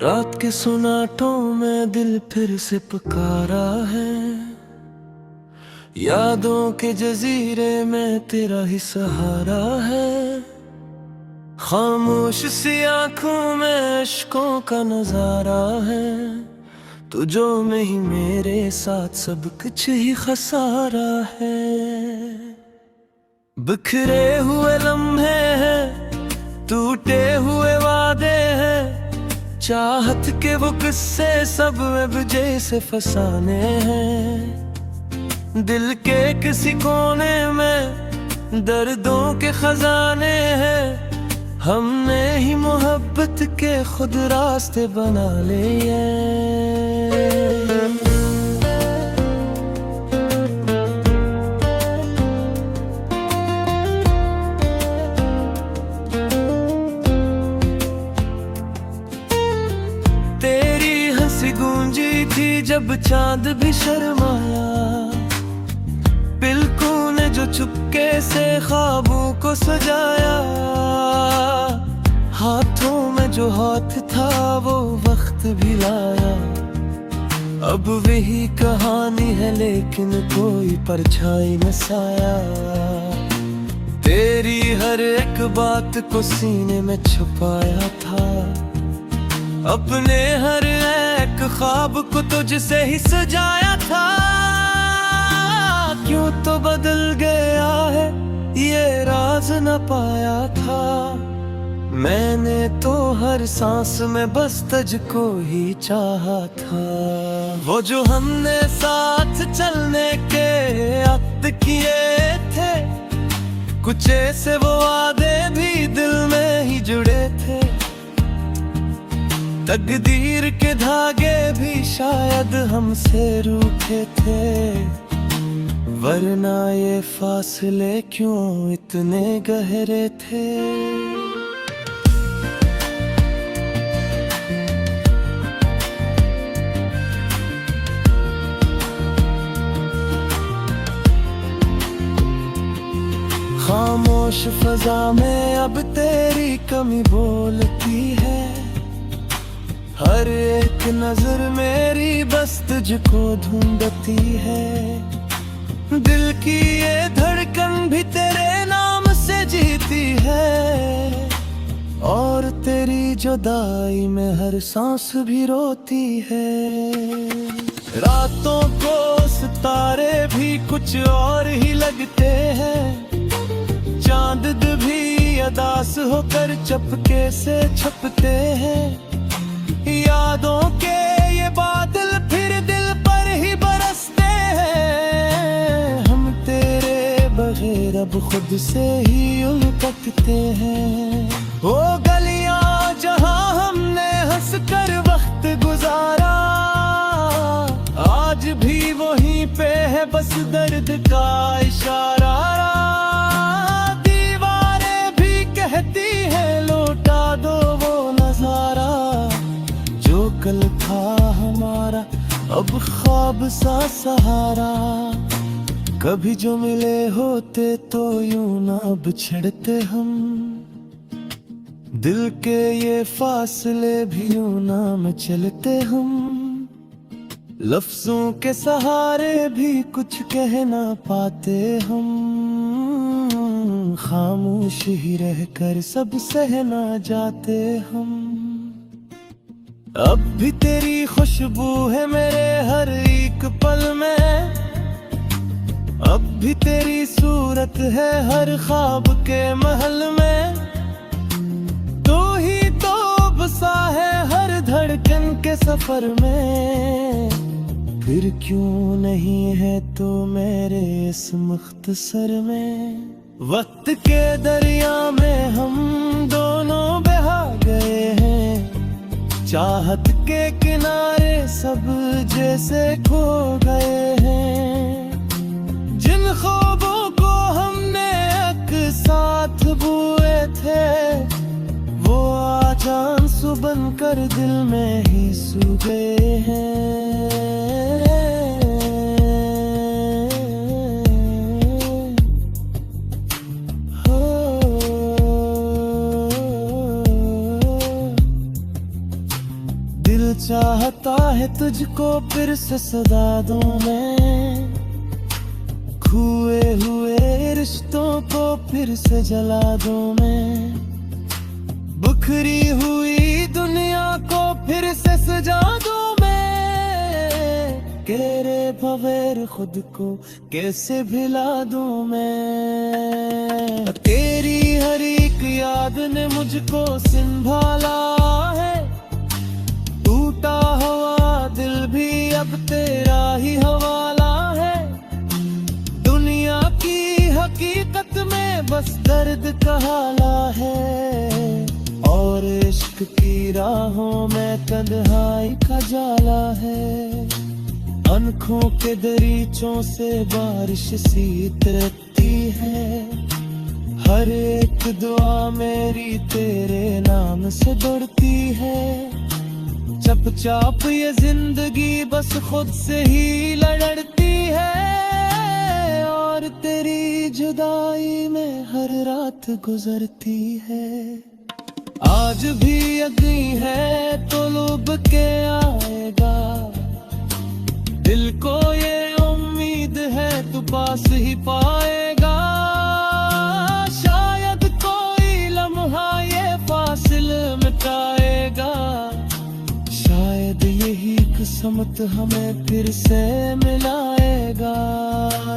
रात के सुनाटों में दिल फिर से पुकारा है। यादों के जजीरे में तेरा ही सहारा है। खामोश सी आंखों में अश्कों का नजारा है। तुझो में ही मेरे साथ सब कुछ ही खसारा है। बिखरे हुए लम्हे हैं, टूटे हुए वादे हैं, चाहत के वो किस्से सब अब जैसे फसाने हैं। दिल के किसी कोने में दर्दों के खजाने हैं। हमने ही मोहब्बत के खुद रास्ते बना लिए। तेरी हंसी गूंजी थी जब चांद भी शर्माया। पिलकों ने जो चुपके से ख्वाबों को सजाया। हाथों में जो हाथ था वो वक्त भी लाया। अब वही कहानी है लेकिन कोई परछाई न साया। तेरी हर एक बात को सीने में छुपाया था। अपने हर एक ख्वाब को तुझसे ही सजाया था। क्यों तो बदल गया है ये राज न पाया था। मैंने तो हर सांस में बस तुझको ही चाहा था। वो जो हमने साथ चलने के अक्द किए थे, कुछ ऐसे वो वादे भी दिल में ही जुड़े थे। तकदीर के धागे भी शायद हमसे रूठे थे। वरना ये फासले क्यों इतने गहरे थे। खामोश फजा में अब तेरी कमी बोलती है। हर एक नजर मेरी बस तुझको ढूंढती है। दिल की ये धड़कन भी तेरे नाम से जीती है। और तेरी जुदाई में हर सांस भी रोती है। रातों को सितारे भी कुछ और ही लगते हैं। चांद भी अदास होकर चपके से छपते हैं। यादों के ये बादल फिर दिल पर ही बरसते हैं। हम तेरे बगैर अब खुद से ही उलझते हैं। वो गलियां जहां हमने हंस कर वक्त गुजारा, आज भी वहीं पे है बस दर्द का इशारा। दीवारें भी कहती है लौटा दो वो नजारा। जो कल था हमारा अब ख्वाब सा सहारा। कभी जो मिले होते तो यूं ना बिछड़ते हम। दिल के ये फासले भी यूं ना मचलते हम। लफ्जों के सहारे भी कुछ कह ना पाते हम। खामोश ही रहकर सब सहना जाते हम। अब भी तेरी खुशबू है मेरे हर एक पल में। अब भी तेरी सूरत है हर ख्वाब के महल में। तू ही तो बसा है हर धड़कन के सफर में। फिर क्यों नहीं है तो मेरे इस मुख्तसर में। वक्त के दरिया में हम दोनों बहा गए हैं। चाहत के किनारे सब जैसे खो गए हैं। जिन ख्वाबों को हमने एक साथ बुए थे, वो आज आंसू बनकर दिल में ही सो गए हैं। मुझको फिर से सदा दूं मैं, खोए हुए रिश्तों को फिर से जला दूं मैं, बिखरी हुई दुनिया को फिर से सजा दूं मैं, तेरे बगैर खुद को कैसे भुला दूं मैं। तेरी हर एक याद ने मुझको संभाला है, टूटा हुआ दिल भी अब तेरा ही हवाला है। दुनिया की हकीकत में बस दर्द का हाला है, और इश्क की राहों में तन्हाई का जाला है। आँखों के दरीचों से बारिश सी उतरती है, हर एक दुआ मेरी तेरे नाम से बढ़ती है। चुपचाप ये जिंदगी बस खुद से ही लड़ती है, और तेरी जुदाई में हर रात गुजरती है। आज भी यकीन है तो लुभ के आएगा, दिल को ये उम्मीद है तू पास ही पाएगा। शायद कोई लम्हा ये फासिले मिटाएगा, शायद यही किस्मत हमें फिर से मिलाएगा।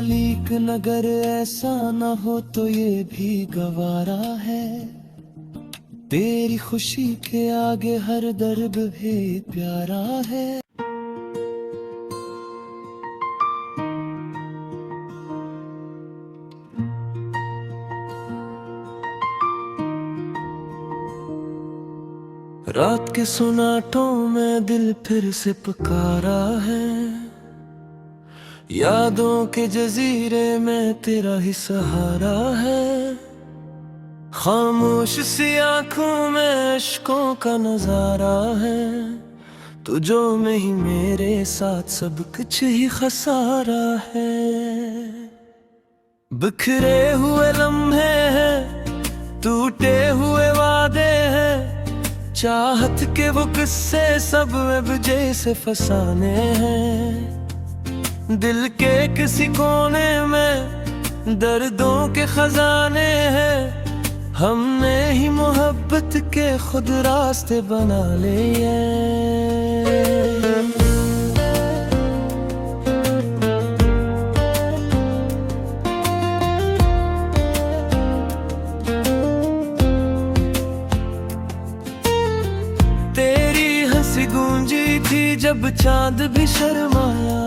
लेकिन अगर ऐसा न हो तो ये भी गवारा है, तेरी खुशी के आगे हर दर्द भी प्यारा है। रात के सुनाटों में दिल फिर से पुकारा है, यादों के जजीरे में तेरा ही सहारा है। खामोश सी आंखों में इश्कों का नजारा है, तुझों में ही मेरे साथ सब कुछ ही खसारा है। बिखरे हुए लम्हे हैं, टूटे हुए वादे हैं, चाहत के वो किस्से सब अब जैसे फसाने हैं। दिल के किसी कोने में दर्दों के खजाने हैं, हमने ही मोहब्बत के खुद रास्ते बना लिए। तेरी हंसी गूंजी थी जब चांद भी शर्माया,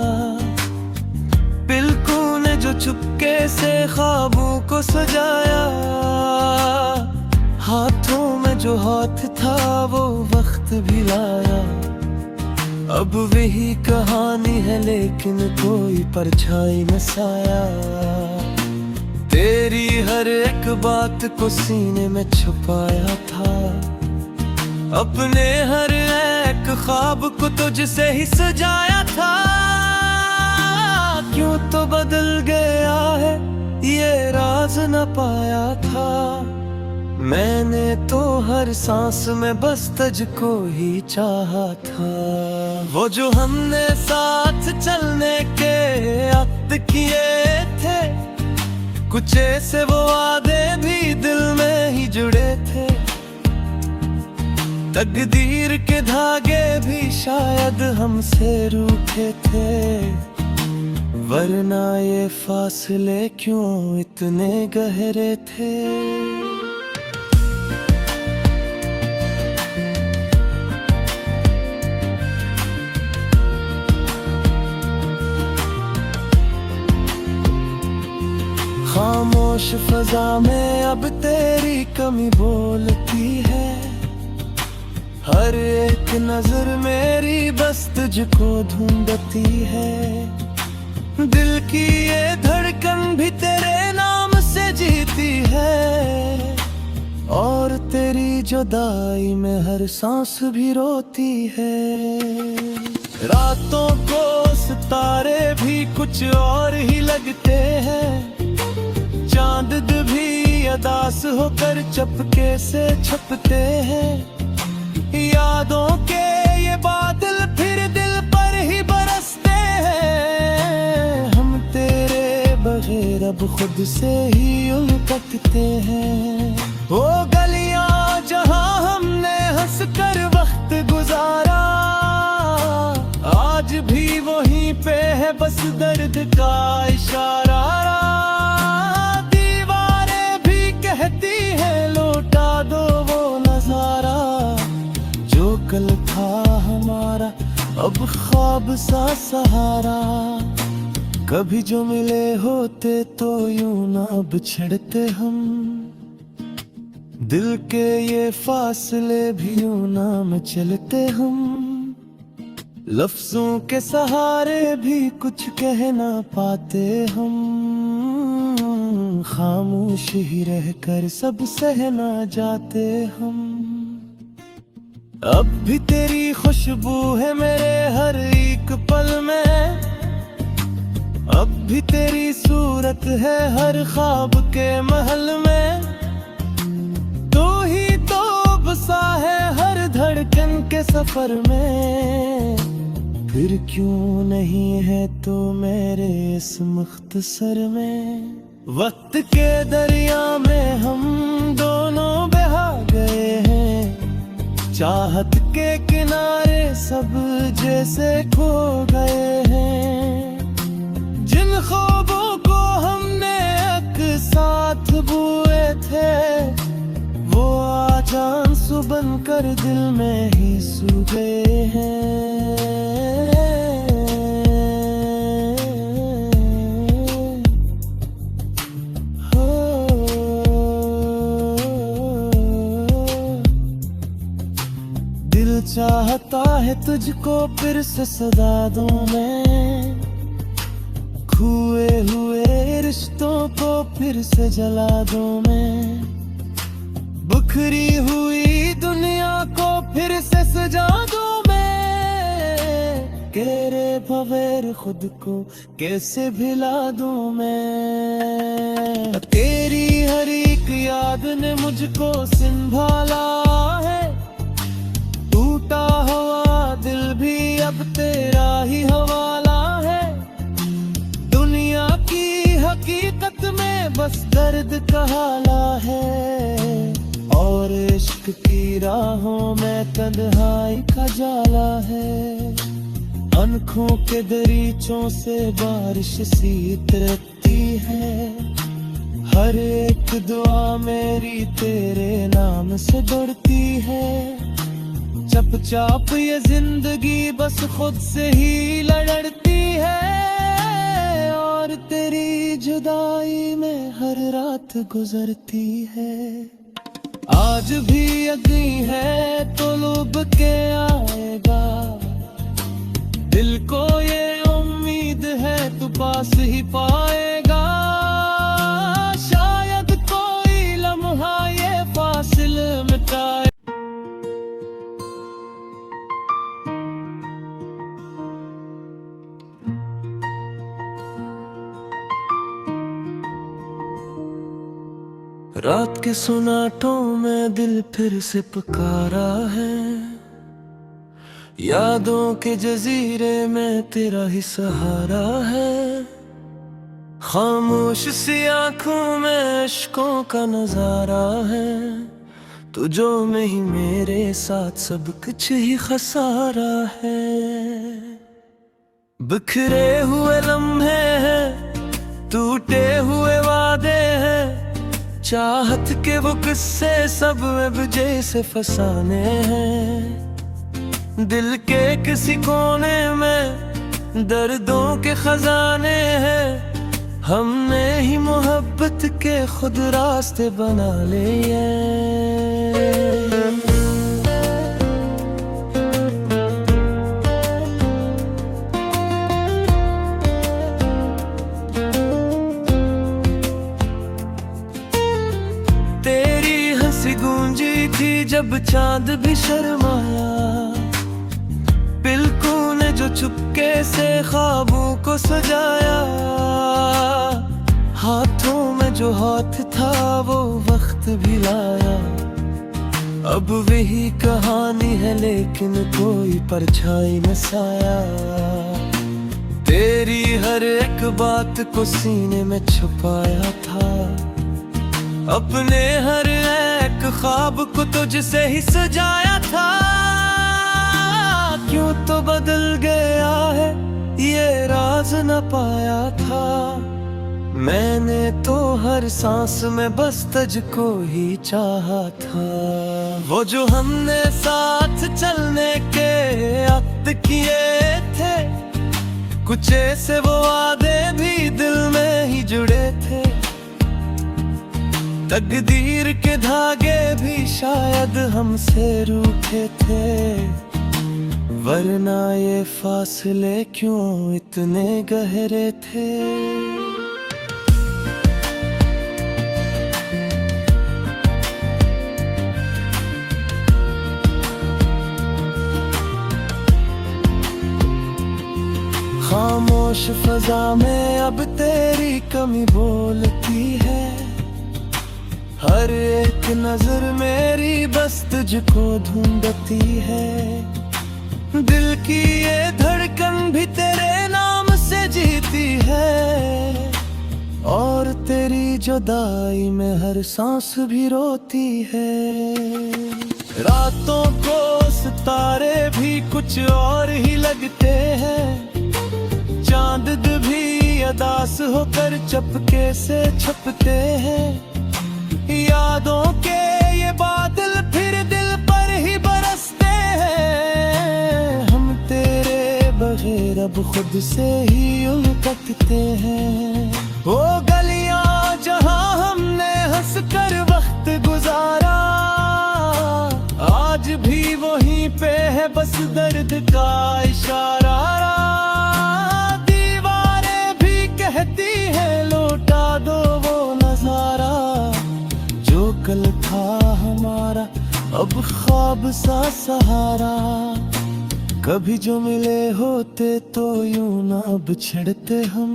पिलकों ने जो चुपके से ख्वाबों को सजाया। हाथों में जो हाथ था वो वक्त भी लाया, अब वही कहानी है लेकिन कोई परछाई न साया। तेरी हर एक बात को सीने में छुपाया था, अपने हर एक ख्वाब को तुझसे ही सजाया था। क्यों तो बदल गया है ये राज न पाया था, मैंने तो हर सांस में बस तुझको ही चाहा था। वो जो हमने साथ चलने के अक्द किए थे, कुछ ऐसे वो वादे भी दिल में ही जुड़े थे। तकदीर के धागे भी शायद हमसे रूठे थे, वरना ये फासले क्यों इतने गहरे थे। खामोश फजा में अब तेरी कमी बोलती है, हर एक नजर मेरी बस तुझको ढूंढती है। दिल की ये धड़कन भी तेरे नाम से जीती है, और तेरी जुदाई में हर सांस भी रोती है। रातों को सितारे भी कुछ और ही लगते हैं, चांद भी अदास होकर चपके से छपते हैं। यादों के ये बादल फिर दिल पर ही अब खुद से ही उलटते हैं। वो गलियां जहां हमने हंस कर वक्त गुजारा, आज भी वहीं पे है बस दर्द का इशारा। दीवारें भी कहती है लौटा दो वो नजारा, जो कल था हमारा अब ख्वाब सा सहारा। कभी जो मिले होते तो यूं ना बिछड़ते हम, दिल के ये फासले भी यूं ना चलते हम। लफ्जों के सहारे भी कुछ कह ना पाते हम, खामोश ही रहकर सब सहना जाते हम। अब भी तेरी खुशबू है मेरे हर एक पल में, अब भी तेरी सूरत है हर ख्वाब के महल में। तू ही तो बसा है हर धड़कन के सफर में, फिर क्यों नहीं है तो मेरे इस मुख्तसर में। वक्त के दरिया में हम दोनों बहा गए हैं, चाहत के किनारे सब जैसे खो गए हैं। जिन ख्वाबों को हमने एक साथ बुए थे, वो आज आंसू बनकर दिल में ही सो गए हैं। दिल चाहता है तुझको फिर से सदा दूं मैं, खोए हुए रिश्तों को फिर से जला दूं मैं। बिखरी हुई दुनिया को फिर से सजा दूं मैं, तेरे बगैर खुद को कैसे भुला दूं मैं। तेरी हर एक याद ने मुझको संभाला है, टूटा हुआ दिल भी अब तेरा ही हवाला है। दुनिया की हकीकत में बस दर्द का हाला है, और इश्क की राहों में तन्हाई का जाला है। आँखों के दरीचों से बारिश सी तरसती है, हर एक दुआ मेरी तेरे नाम से बढ़ती है। चुपचाप ये जिंदगी बस खुद से ही लड़ती है, और तेरी जुदाई में हर रात गुजरती है। आज भी यदि है तो लुभ के आएगा, दिल को ये उम्मीद है तू पास ही पाएगा। शायद कोई लम्हा ये फासिल मिटाए। रात के सुनाटों में दिल फिर से पुकारा है, यादों के जजीरे में तेरा ही सहारा है। खामोश सी आंखों में अश्कों का नजारा है, तुझों में ही मेरे साथ सब कुछ ही खसारा है। बिखरे हुए लम्हे हैं, टूटे हुए वादे हैं, चाहत के वो किस्से सब अब जैसे फसाने हैं। दिल के किसी कोने में दर्दों के खजाने हैं, हमने ही मोहब्बत के खुद रास्ते बना लिए। गूंजी थी जब चांद भी शर्माया, पिलकों ने जो चुपके से ख्वाबों को सजाया। हाथों में जो हाथ था वो वक्त भी लाया, अब वही कहानी है लेकिन कोई परछाई न साया। तेरी हर एक बात को सीने में छुपाया था, अपने हर एक ख्वाब को तुझसे ही सजाया था। क्यों तो बदल गया है ये राज न पाया था। मैंने तो हर सांस में बस तुझको ही चाहा था। वो जो हमने साथ चलने के अक्द किए थे, कुछ ऐसे वो वादे भी दिल में ही जुड़े थे। तकदीर के धागे भी शायद हमसे रूठे थे, वरना ये फासले क्यों इतने गहरे थे। खामोश फजा में अब तेरी कमी बोलती है। हर एक नजर मेरी बस तुझको ढूंढती है। दिल की ये धड़कन भी तेरे नाम से जीती है, और तेरी जुदाई में हर सांस भी रोती है। रातों को सितारे भी कुछ और ही लगते हैं, चांद भी अदास होकर चपके से छपते हैं। यादों के ये बादल फिर दिल पर ही बरसते हैं। हम तेरे बगैर अब खुद से ही उलझते हैं। वो गलियां जहां हमने हंस कर वक्त गुजारा, आज भी वहीं पे है बस दर्द का इशारा। दीवारें भी कहती है लौटा दो वो नजारा, जो कल था हमारा अब ख्वाब सा सहारा। कभी जो मिले होते तो यूं ना बिछड़ते हम,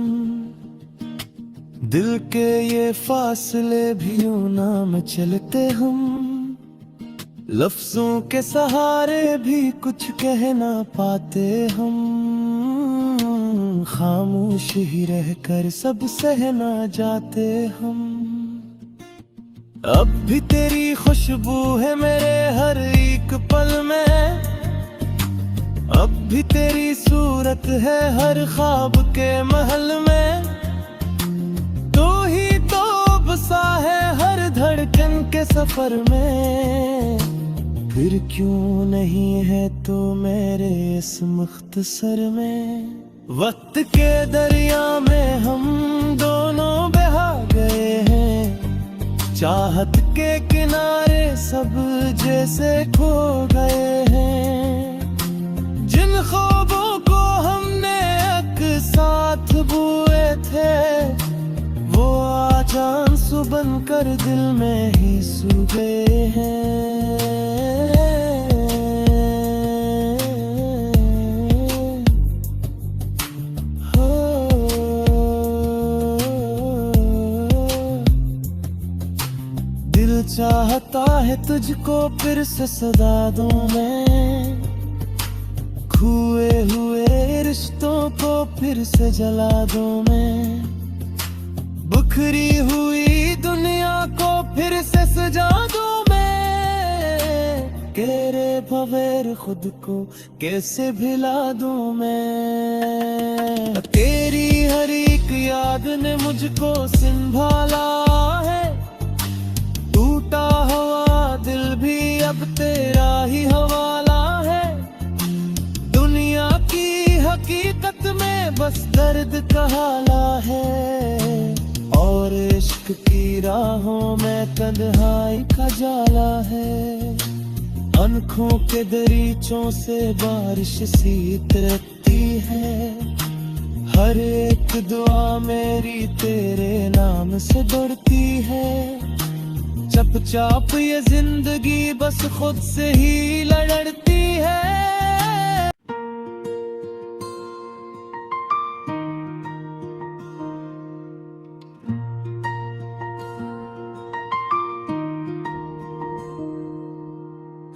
दिल के ये फासले भी यूं ना मचलते हम। लफ्जों के सहारे भी कुछ कह ना पाते हम, खामोश ही रहकर सब सहना जाते हम। अब भी तेरी खुशबू है मेरे हर एक पल में, अब भी तेरी सूरत है हर ख्वाब के महल में। तू ही तो बसा है हर धड़कन के सफर में, फिर क्यों नहीं है तू मेरे इस मुख्तसर में। वक्त के दरिया में हम दोनों बहा गए हैं, चाहत के किनारे सब जैसे खो गए हैं। जिन ख्वाबों को हमने एक साथ बुए थे, वो आज आंसू बनकर दिल में ही सो गए हैं। दिल चाहता है तुझको फिर से सदा दूं मैं, खोए हुए रिश्तों को फिर से जला दूं मैं। बिखरी हुई दुनिया को फिर से सजा दूं मैं, तेरे बगैर खुद को कैसे भुला दूं मैं। तेरी हर एक याद ने मुझको संभाला है, टूटा हुआ दिल भी अब तेरा ही हवाला है। दुनिया की हकीकत में बस दर्द का हाला है, और इश्क की राहों में तन्हाई का जाला है। आँखों के दरीचों से बारिश सी उतरती है, हर एक दुआ मेरी तेरे नाम से बढ़ती है। चुपचाप ये जिंदगी बस खुद से ही लड़ती है।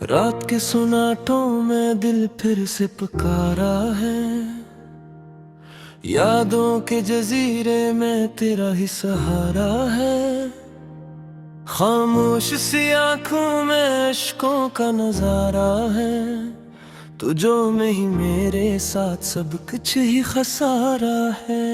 रात के सुनाटों में दिल फिर से पुकारा है, यादों के जजीरे में तेरा ही सहारा है, खामोश सी आंखों में अश्कों का नजारा है। तुझो में ही मेरे साथ सब कुछ ही खसारा है।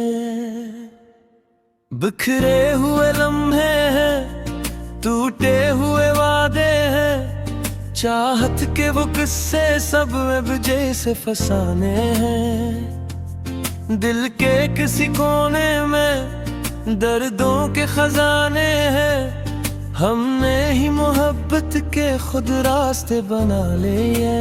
बिखरे हुए लम्हे हैं, टूटे हुए वादे हैं, चाहत के वो किस्से सब अब जैसे फसाने हैं। दिल के किसी कोने में दर्दों के खजाने हैं, हमने ही मोहब्बत के खुद रास्ते बना लिए।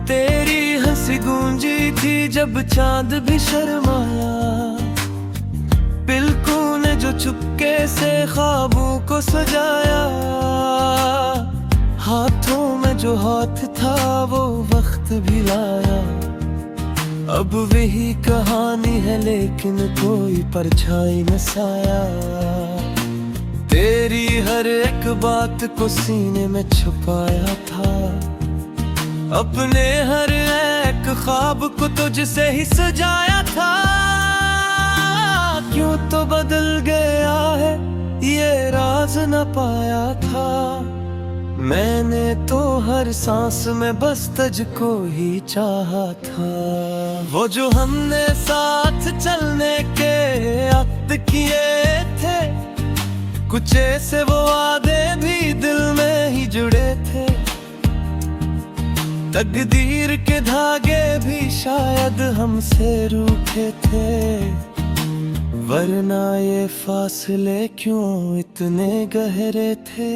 तेरी हंसी गूंजी थी जब चांद भी शर्माया, पिलकों ने जो चुपके से ख्वाबों को सजाया। हाथों में जो हाथ था वो वक्त भी लाया। अब वही कहानी है लेकिन कोई परछाई न साया। तेरी हर एक बात को सीने में छुपाया था, अपने हर एक ख्वाब को तुझसे ही सजाया था। क्यों तो बदल गया है ये राज न पाया था। मैंने तो हर सांस में बस तुझको ही चाहा था। वो जो हमने साथ चलने के अक्द किए थे, कुछ ऐसे वो वादे भी दिल में ही जुड़े थे। तकदीर के धागे भी शायद हमसे रूठे थे, वरना ये फासले क्यों इतने गहरे थे।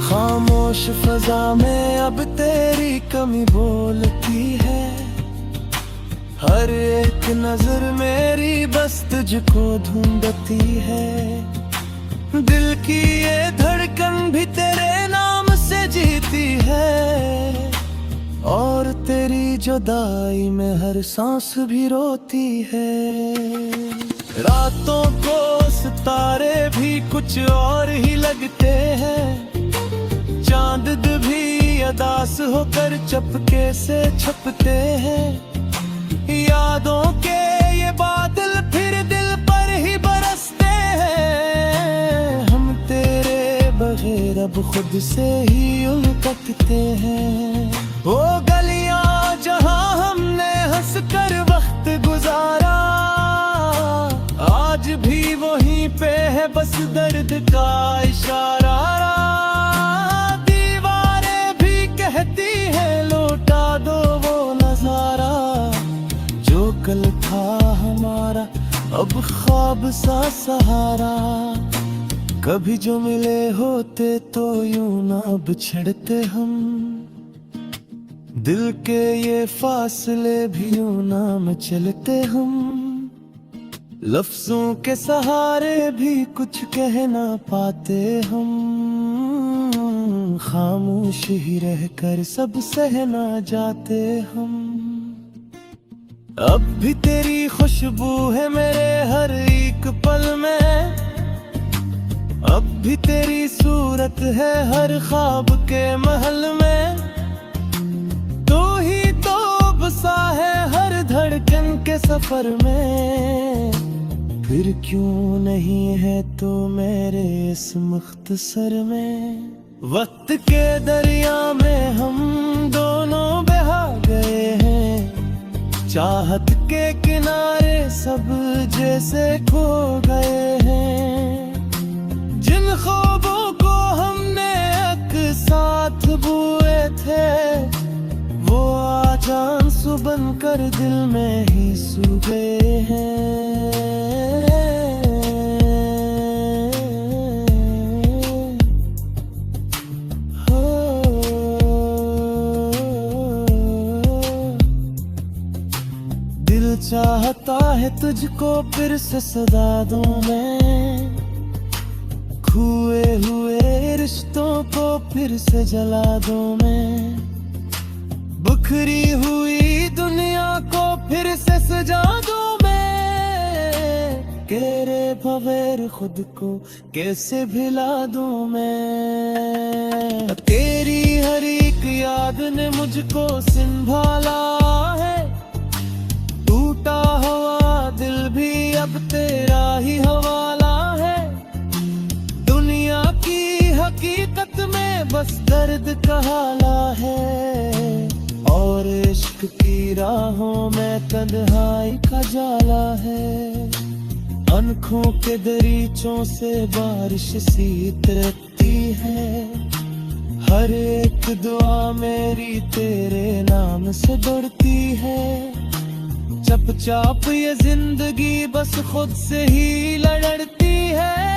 खामोश फजा में अब तेरी कमी बोलती है। हर एक नजर मेरी बस तुझको ढूंढती है। दिल की ये धड़कन भी तेरे नाम से जीती है, और तेरी जुदाई में हर सांस भी रोती है। रातों को सितारे भी कुछ और ही लगते हैं, चांद भी अदास होकर चपके से छपते हैं। यादों के ये बादल फिर दिल पर ही बरसते हैं, हम तेरे बगैर अब खुद से ही उलटते हैं। वो गलियां जहां हमने हंसकर वक्त गुजारा, आज भी वहीं पे है बस दर्द का इशारा। दीवारें भी कहती है लौटा दो वो नजारा, जो कल था हमारा अब ख्वाब सा सहारा। कभी जो मिले होते तो यूं ना बिछड़ते हम, दिल के ये फासले भी यूं ना मचलते हम। लफ्जों के सहारे भी कुछ कह ना पाते हम, खामोश ही रहकर सब सहना जाते हम। अब भी तेरी खुशबू है मेरे हर एक पल में, अब भी तेरी सूरत है हर ख्वाब के महल में। तू ही तो बसा है हर धड़कन के सफर में, फिर क्यों नहीं है तो मेरे इस मुख्तसर में। वक्त के दरिया में हम दोनों बहा गए हैं, चाहत के किनारे सब जैसे खो गए हैं। जिन ख्वाबों को हमने एक साथ बुए थे, वो आज आंसू बनकर दिल में ही सो गए हैं। चाहता है तुझको फिर से सदा दूं मैं, खोए हुए रिश्तों को फिर से जला दूं मैं, बिखरी हुई दुनिया को फिर से सजा दूं मैं। केरे भवेर खुद को कैसे भुला दूं मैं। तेरी हर एक याद ने मुझको संभाला है, टूटा हुआ दिल भी अब तेरा ही हवाला है। दुनिया की हकीकत में बस दर्द का हाला है, और इश्क की राहों में तन्हाई का जाला है। आँखों के दरीचों से बारिश सी तरसती है, हर एक दुआ मेरी तेरे नाम से बढ़ती है। चुपचाप ये जिंदगी बस खुद से ही लड़ती है।